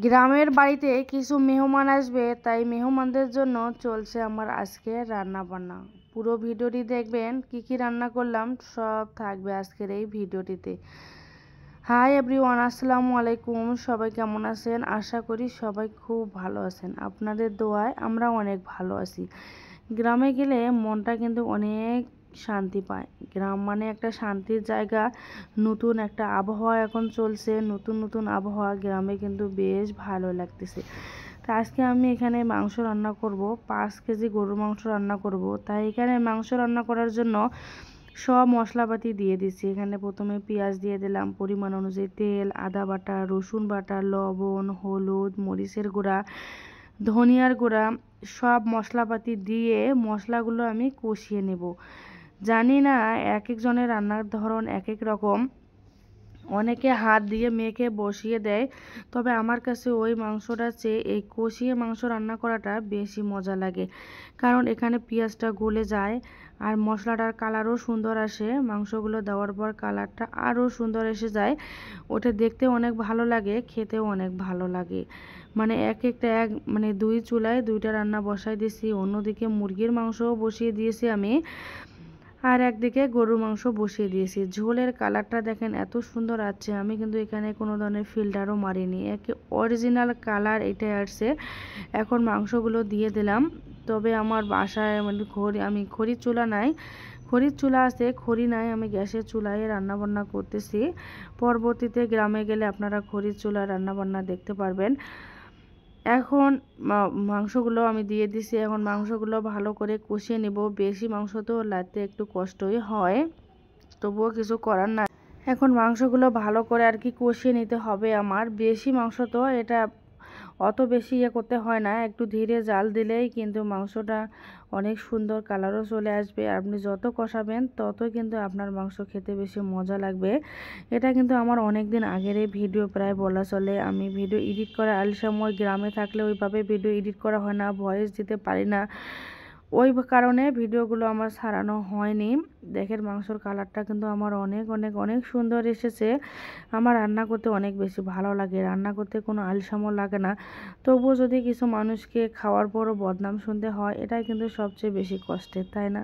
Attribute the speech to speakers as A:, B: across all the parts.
A: গ্রামের বাড়িতে কিছু মেহমান আসবে, তাই মেহমানদের জন্য চলছে আমার আজকে রান্না বান্না। পুরো ভিডিওটি দেখবেন, কি কি রান্না করলাম সব থাকবে আজকের এই ভিডিওটিতে। হাই এভরিওয়ান, আসসালামু আলাইকুম। সবাই কেমন আছেন? আশা করি সবাই খুব ভালো আছেন। আপনাদের দোয়ায় আমরা অনেক ভালো আছি। গ্রামে গেলে মনটা কিন্তু অনেক শান্তি পায়। গ্রাম মানে একটা শান্তির জায়গা। নতুন একটা আবহাওয়া এখন চলছে, নতুন নতুন আবহাওয়া। গ্রামে কিন্তু বেশ ভালো লাগতেছে। তা আজকে আমি এখানে মাংস রান্না করব, 5 কেজি গরুর মাংস রান্না করব। তাই এখানে মাংস রান্না করার জন্য সব মশলাপাতি দিয়ে দিচ্ছি। এখানে প্রথমে পেঁয়াজ দিয়ে দিলাম, পরিমাণ অনুযায়ী তেল, আদা বাটা, রসুন বাটা, লবণ, হলুদ, মরিচের গুঁড়া, ধনিয়ার গুঁড়া, সব মশলাপাতি দিয়ে মশলাগুলো আমি কষিয়ে নেব। জানি না এক একজনের রান্নার ধরন এক এক রকম, অনেকে হাত দিয়ে মেখে বসিয়ে দেয়, তবে আমার কাছে ওই মাংসটার চেয়ে এই কষিয়ে মাংস রান্না করাটা বেশি মজা লাগে। কারণ এখানে পেঁয়াজটা গলে যায় আর মশলাটার কালারও সুন্দর আসে। মাংসগুলো দেওয়ার পর কালারটা আরও সুন্দর এসে যায়। ওটা দেখতে অনেক ভালো লাগে, খেতেও অনেক ভালো লাগে। মানে মানে 2 চুলায় 2টা রান্না বসাই দিয়েছি। অন্যদিকে মুরগির মাংসও বসিয়ে দিয়েছি আমি, আর একদিকে গরুর মাংস বসিয়ে দিয়েছি। ঝোলের কালারটা দেখেন এত সুন্দর আসছে। আমি কিন্তু এখানে কোনো ধরনের ফিল্টারও মারিনি, একে অরিজিনাল কালার এটাই আসছে। এখন মাংসগুলো দিয়ে দিলাম। তবে আমার বাসায় মানে আমি খড়ির চুলা নাই, খড়ির চুলা আছে, খড়ি নাই, আমি গ্যাসের চুলায় রান্নাবান্না করতেছি। পরবর্তীতে গ্রামে গেলে আপনারা খড়ির চুলা রান্নাবান্না দেখতে পারবেন। এখন মাংসগুলো আমি দিয়ে দিছি। এখন মাংসগুলো ভালো করে কষিয়ে নেব। বেশি মাংস তো লাতে একটু কষ্টই হয়, তবুও কিছু করার নাই। এখন মাংসগুলো ভালো করে আর কি কষিয়ে নিতে হবে আমার। বেশি মাংস তো এটা অত বেশি করতে হয় না, একটু ধীরে জাল দিলেই কিন্তু মাংসটা অনেক সুন্দর কালারও চলে আসবে। আপনি যত কষাবেন ততই কিন্তু আপনার মাংস খেতে বেশি মজা লাগবে। এটা কিন্তু আমার অনেক দিন আগের এই ভিডিও, প্রায় বলা চলে। আমি ভিডিও এডিট করা সময় গ্রামে থাকলে ওইভাবে ভিডিও এডিট করা হয় না, ভয়েস দিতে পারি না, ওই কারণে ভিডিওগুলো আমার ছাড়ানো হয়নি। দেখেন মাংসর কালারটা কিন্তু আমার অনেক অনেক অনেক সুন্দর এসেছে। আমার রান্না করতে অনেক বেশি ভালো লাগে, রান্না করতে কোনো আলসামও লাগে না। তবুও যদি কিছু মানুষকে খাওয়ার পরও বদনাম শুনতে হয়, এটাই কিন্তু সবচেয়ে বেশি কষ্টের, তাই না?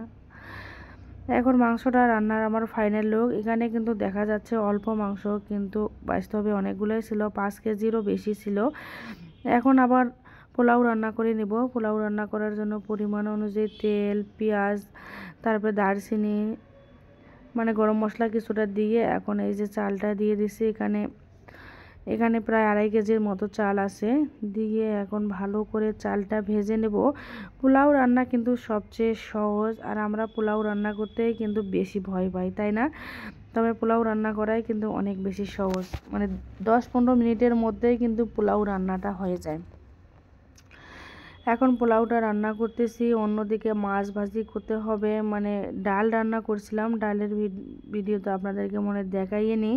A: এখন মাংসটা রান্নার আমার ফাইনাল লুক। এখানে কিন্তু দেখা যাচ্ছে অল্প মাংস, কিন্তু বাস্তবে অনেকগুলোই ছিল, 5 কেজিরও বেশি ছিল। এখন আবার পোলাও রান্না করে নেব। পোলাও রান্না করার জন্য পরিমাণ অনুযায়ী তেল, পেঁয়াজ, তারপরে দারচিনি, মানে গরম মশলা কিছুটা দিয়ে এখন এই যে চালটা দিয়ে দিছি। এখানে প্রায় 2.5 কেজির মতো চাল আছে, দিয়ে এখন ভালো করে চালটা ভেজে নেব। পোলাও রান্না কিন্তু সবচেয়ে সহজ, আর আমরা পোলাও রান্না করতেই কিন্তু বেশি ভয় পাই, তাই না? তবে পোলাও রান্না করাই কিন্তু অনেক বেশি সহজ, মানে 10-15 মিনিটের মধ্যেই কিন্তু পোলাও রান্নাটা হয়ে যায়। এখন পোলাওটা রান্না করতেছি, অন্যদিকে মাছ ভাজি করতে হবে। মানে ডাল রান্না করছিলাম, ডালের ভিডিও তো আপনাদেরকে মনে দেখাইনি।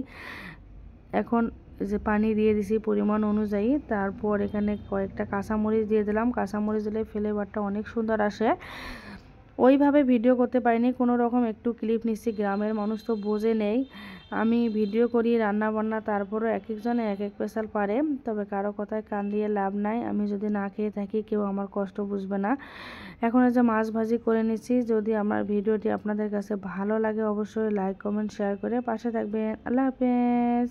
A: এখন যে পানি দিয়ে দিছি পরিমাণ অনুযায়ী, তারপর এখানে কয়েকটা কাঁচামরিচ দিয়ে দিলাম। কাঁচামরিচ দিলে ফ্লেভারটা অনেক সুন্দর আসে। ওইভাবে ভিডিও করতে পারিনি, কোনো রকম একটু ক্লিপ নিচ্ছি। গ্রামের মানুষ তো বোঝে নেই, আমি ভিডিও করি রান্না বান্না, তারপরও এক একজনে এক এক স্পেশাল পারে। তবে কারো কথায় কান দিয়ে লাভ নাই, আমি যদি না খেয়ে থাকি কেউ আমার কষ্ট বুঝবে না। এখন এই যে মাছ ভাজি করে নিচ্ছি। যদি আমার ভিডিওটি আপনাদের কাছে ভালো লাগে অবশ্যই লাইক কমেন্ট শেয়ার করে পাশে থাকবেন। আল্লাহ হাফেজ।